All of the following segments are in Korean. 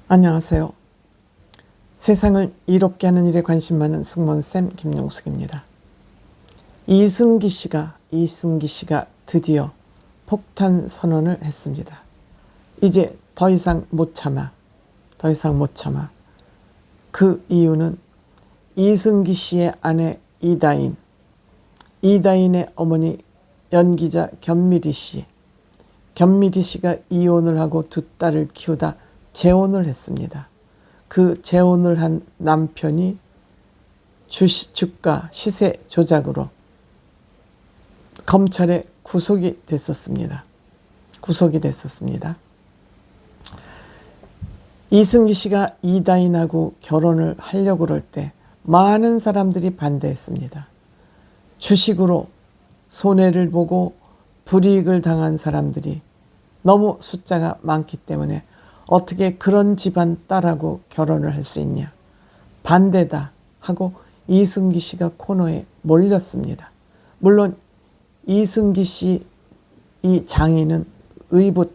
안녕하세요. 세상을 이롭게 하는 일에 관심 많은 승무원쌤 김용숙입니다. 이승기 씨가 드디어 폭탄 선언을 했습니다. 이제 더 이상 못 참아. 그 이유는 이승기 씨의 아내 이다인의 어머니 연기자 견미리 씨가 이혼을 하고 두 딸을 키우다 재혼을 했습니다. 그 재혼을 한 남편이 주가 시세 조작으로 검찰에 구속이 됐었습니다. 이승기 씨가 이다인하고 결혼을 하려고 그럴 때 많은 사람들이 반대했습니다. 주식으로 손해를 보고 불이익을 당한 사람들이 너무 숫자가 많기 때문에 어떻게 그런 집안 딸하고 결혼을 할 수 있냐. 반대다 하고 이승기 씨가 코너에 몰렸습니다. 물론 이승기 씨 이 장인은 의붓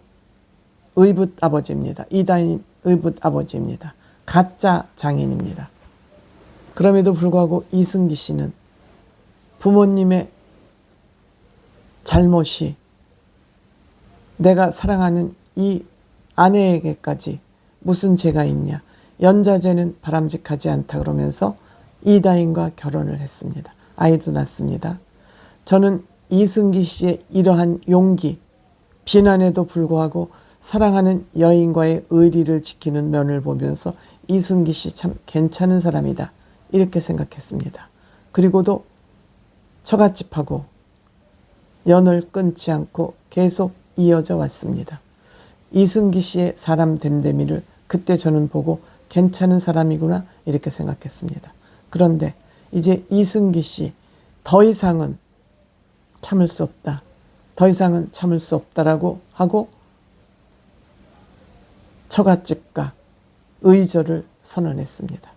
아버지입니다. 이다인 의붓 아버지입니다. 가짜 장인입니다. 그럼에도 불구하고 이승기 씨는 부모님의 잘못이 내가 사랑하는 이 아내에게까지 무슨 죄가 있냐. 연자제는 바람직하지 않다 그러면서 이다인과 결혼을 했습니다. 아이도 낳습니다. 저는 이승기 씨의 이러한 용기, 비난에도 불구하고 사랑하는 여인과의 의리를 지키는 면을 보면서 이승기 씨 참 괜찮은 사람이다. 이렇게 생각했습니다. 그리고도 처갓집하고 연을 끊지 않고 계속 이어져 왔습니다. 이승기 씨의 사람 됨됨이를 그때 저는 보고 괜찮은 사람이구나 이렇게 생각했습니다. 그런데 이제 이승기 씨 더 이상은 참을 수 없다라고 하고 처갓집과 의절을 선언했습니다.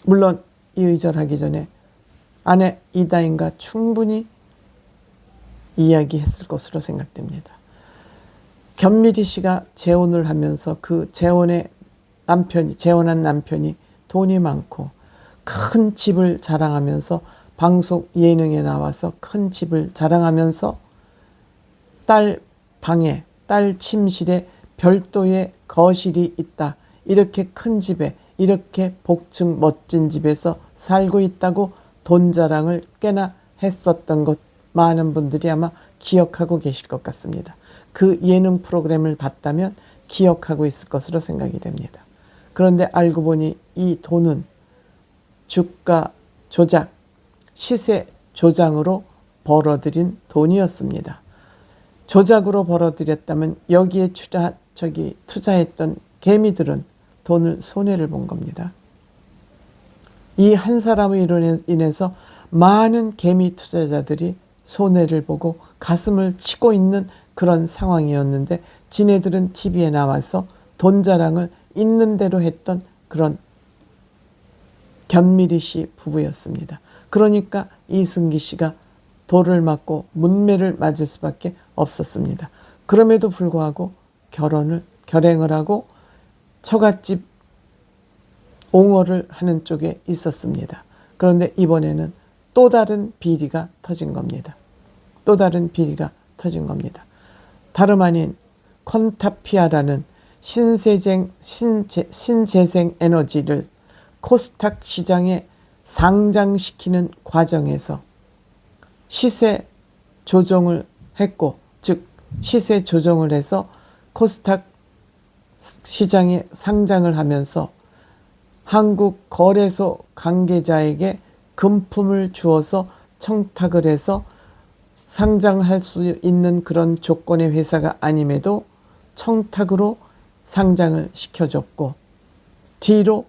물론 이 의절하기 전에 아내 이다인과 충분히 이야기했을 것으로 생각됩니다. 견미리 씨가 재혼을 하면서 그 재혼한 남편이 돈이 많고 큰 집을 자랑하면서 방송 예능에 나와서 큰 집을 자랑하면서 딸 침실에 별도의 거실이 있다. 이렇게 큰 집에 이렇게 복층 멋진 집에서 살고 있다고 돈 자랑을 꽤나 했었던 것 많은 분들이 아마 기억하고 계실 것 같습니다. 그 예능 프로그램을 봤다면 기억하고 있을 것으로 생각이 됩니다. 그런데 알고 보니 이 돈은 주가 조작, 시세 조장으로 벌어들인 돈이었습니다. 조작으로 벌어들였다면 여기에 투자했던 개미들은 돈을 손해를 본 겁니다. 이 한 사람으로 인해서 많은 개미 투자자들이 손해를 보고 가슴을 치고 있는 그런 상황이었는데 지네들은 TV에 나와서 돈 자랑을 있는 대로 했던 그런 견미리 씨 부부였습니다. 그러니까 이승기 씨가 돌을 맞고 문매를 맞을 수밖에 없었습니다. 그럼에도 불구하고 결행을 하고 처갓집 옹호를 하는 쪽에 있었습니다. 그런데 이번에는 또 다른 비리가 터진 겁니다. 다름 아닌 콘타피아라는 신재생 에너지를 코스닥 시장에 상장시키는 과정에서 시세 조정을 했고, 즉 시세 조정을 해서 코스닥 시장에 상장을 하면서 한국거래소 관계자에게 금품을 주어서 청탁을 해서 상장할 수 있는 그런 조건의 회사가 아님에도 청탁으로 상장을 시켜줬고, 뒤로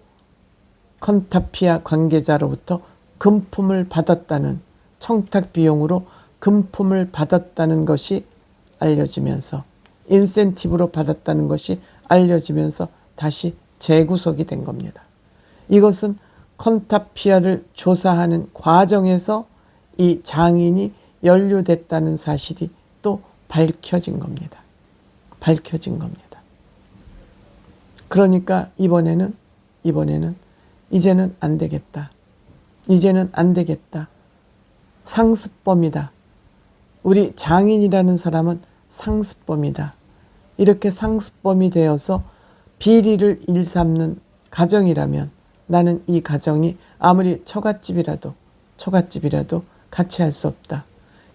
콘타피아 관계자로부터 금품을 받았다는, 청탁 비용으로 금품을 받았다는 것이 알려지면서, 인센티브로 받았다는 것이 알려지면서 다시 재구속이 된 겁니다. 이것은 콘타피아를 조사하는 과정에서 이 장인이 연루됐다는 사실이 또 밝혀진 겁니다. 그러니까 이번에는 이제는 안 되겠다. 이제는 안 되겠다. 상습범이다. 우리 장인이라는 사람은 상습범이다. 이렇게 상습범이 되어서 비리를 일삼는 가정이라면 나는 이 가정이 아무리 처갓집이라도 같이 할 수 없다.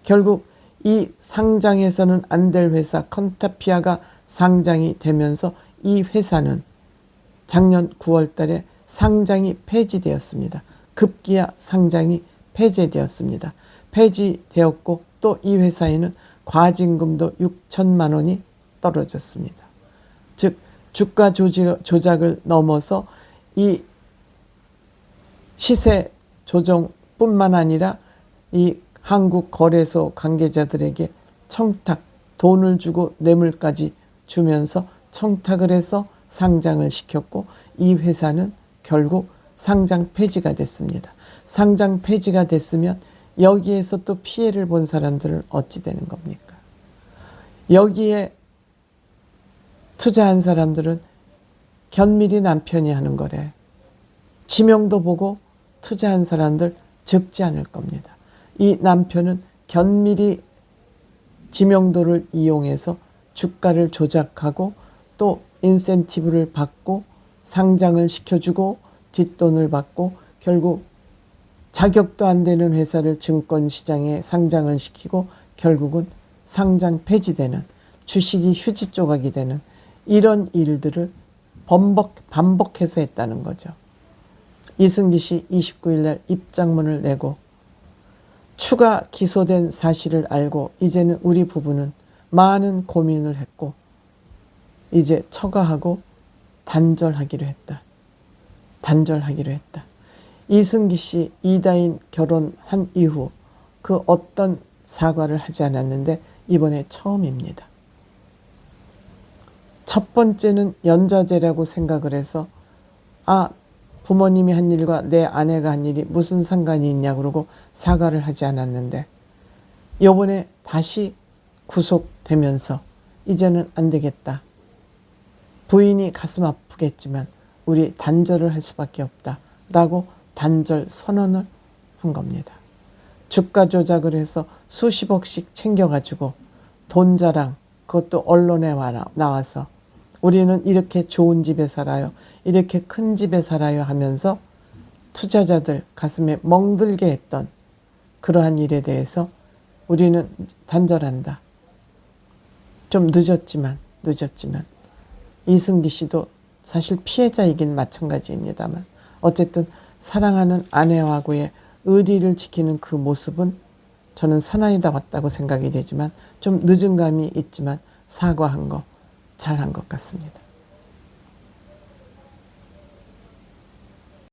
결국 이 상장해서는 안 될 회사 컨타피아가 상장이 되면서 이 회사는 작년 9월 달에 상장이 폐지되었습니다. 급기야 상장이 폐지되었습니다. 폐지되었고 또 이 회사에는 과징금도 6천만 원이 떨어졌습니다. 즉 주가 조작을 넘어서 이 시세 조정뿐만 아니라 이 한국거래소 관계자들에게 청탁, 돈을 주고 뇌물까지 주면서 청탁을 해서 상장을 시켰고 이 회사는 결국 상장 폐지가 됐습니다. 상장 폐지가 됐으면 여기에서 또 피해를 본 사람들은 어찌 되는 겁니까? 여기에 투자한 사람들은 견밀히 남편이 하는 거래. 지명도 보고 투자한 사람들 적지 않을 겁니다. 이 남편은 견밀히 지명도를 이용해서 주가를 조작하고 또 인센티브를 받고 상장을 시켜주고 뒷돈을 받고 결국 자격도 안 되는 회사를 증권시장에 상장을 시키고 결국은 상장 폐지되는 주식이 휴지 조각이 되는 이런 일들을 반복해서 했다는 거죠. 이승기 씨 29일 날 입장문을 내고 추가 기소된 사실을 알고 이제는 우리 부부는 많은 고민을 했고 이제 처가하고 단절하기로 했다. 이승기 씨 이다인 결혼한 이후 그 어떤 사과를 하지 않았는데 이번에 처음입니다. 첫 번째는 연좌제라고 생각을 해서 부모님이 한 일과 내 아내가 한 일이 무슨 상관이 있냐 그러고 사과를 하지 않았는데 이번에 다시 구속되면서 이제는 안 되겠다. 부인이 가슴 아프겠지만 우리 단절을 할 수밖에 없다라고 단절 선언을 한 겁니다. 주가 조작을 해서 수십억씩 챙겨가지고 돈 자랑, 그것도 언론에 나와서 우리는 이렇게 좋은 집에 살아요. 이렇게 큰 집에 살아요 하면서 투자자들 가슴에 멍들게 했던 그러한 일에 대해서 우리는 단절한다. 좀 늦었지만 이승기 씨도 사실 피해자이긴 마찬가지입니다만 어쨌든 사랑하는 아내하고의 의리를 지키는 그 모습은 저는 사나이다 왔다고 생각이 되지만 좀 늦은 감이 있지만 사과한 거 잘한 것 같습니다.